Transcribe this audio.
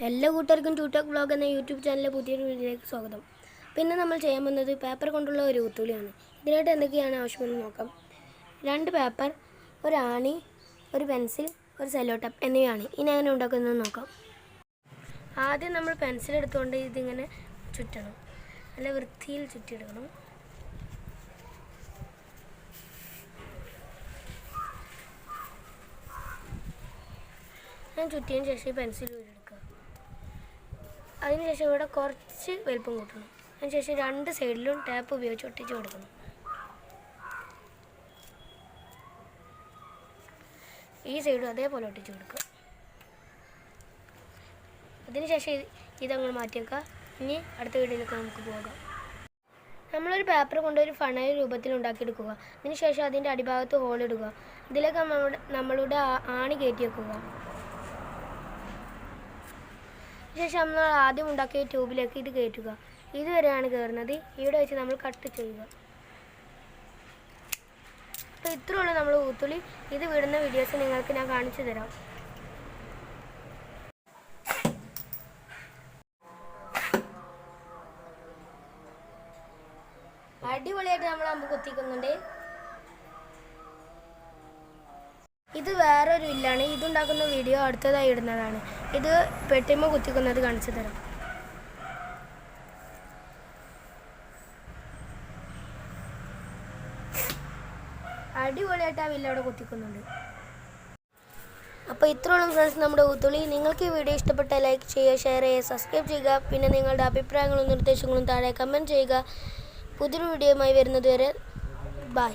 എല്ലാ കൂട്ടുകാർക്കും ട്യൂട്ടോക്ക് വ്ലോഗ് എന്ന യൂട്യൂബ് ചാനലിലെ പുതിയൊരു വീഡിയോയിലേക്ക് സ്വാഗതം. പിന്നെ നമ്മൾ ചെയ്യാൻ പോകുന്നത് പേപ്പർ കൊണ്ടുള്ള ഒരു ഊത്തുളിയാണ്. ഇതിനായിട്ട് എന്തൊക്കെയാണ് ആവശ്യമെന്ന് നോക്കാം. 2 പേപ്പർ, ഒരു ആണി, ഒരു പെൻസിൽ, ഒരു സെല്ലോ ടേപ്പ് എന്നിവയാണ്. ഇനി എങ്ങനെ ഉണ്ടാക്കുന്നത് നോക്കാം. ആദ്യം നമ്മൾ പെൻസിൽ എടുത്തുകൊണ്ട് ഇതിങ്ങനെ ചുറ്റണം. നല്ല വൃത്തിയിൽ ചുറ്റിയെടുക്കണം. ഞാൻ ചുറ്റിയതിന് ശേഷം ഈ പെൻസിൽ ഊരെടുക്കുക. അതിനുശേഷം ഇവിടെ കുറച്ച് വലിപ്പം കൂട്ടണം. അതിനുശേഷം 2 സൈഡിലും ടാപ്പ് ഉപയോഗിച്ച് ഒട്ടിച്ച് കൊടുക്കണം. ഈ സൈഡും അതേപോലെ ഒട്ടിച്ച് കൊടുക്കുക. അതിനുശേഷം ഇതങ്ങനെ മാറ്റി വെക്കുക. ഇനി അടുത്ത വീഡിയോയിലേക്ക് നമുക്ക് പോകാം. നമ്മളൊരു പേപ്പർ കൊണ്ട് ഒരു ഫണൽ രൂപത്തിൽ ഉണ്ടാക്കിയെടുക്കുക. അതിനുശേഷം അതിൻ്റെ അടിഭാഗത്ത് ഹോളിടുക. ഇതിലേക്ക് നമ്മളുടെ ആണി കയറ്റി വെക്കുക. ശേഷം നമ്മൾ ആദ്യം ഉണ്ടാക്കിയ ട്യൂബിലേക്ക് ഇത് കയറ്റുക. ഇതുവരെയാണ് കയറുന്നത്. ഇവിടെ വെച്ച് നമ്മൾ കട്ട് ചെയ്യുക. അപ്പോൾ ഇത്രയുള്ള നമ്മൾ ഊത്തുളി. ഇത് വിടുന്ന വീഡിയോസ് നിങ്ങൾക്ക് ഞാൻ കാണിച്ചു തരാം. അടിപൊളിയായിട്ട് നമ്മൾ അമ്പ് കുത്തിക്കുന്നുണ്ട്. ഇത് വേറൊരു വില്ലാണ്. ഇതുണ്ടാക്കുന്ന വീഡിയോ അടുത്തതായി ഇടുന്നതാണ്. ഇത് പെട്ടിമ കുത്തിക്കുന്നത് കാണിച്ചു തരാം. അടിപൊളിയായിട്ട് ആ വില്ല അവിടെ കുത്തിക്കുന്നുണ്ട്. അപ്പോൾ ഇത്രയോളം ഫ്രണ്ട്സ് നമ്മുടെ ഊത്തുളി. നിങ്ങൾക്ക് ഈ വീഡിയോ ഇഷ്ടപ്പെട്ടാൽ ലൈക്ക് ചെയ്യുക, ഷെയർ ചെയ്യുക, സബ്സ്ക്രൈബ് ചെയ്യുക. പിന്നെ നിങ്ങളുടെ അഭിപ്രായങ്ങളും നിർദ്ദേശങ്ങളും താഴെ കമൻറ്റ് ചെയ്യുക. പുതിയൊരു വീഡിയോയുമായി വരുന്നതുവരെ ബൈ.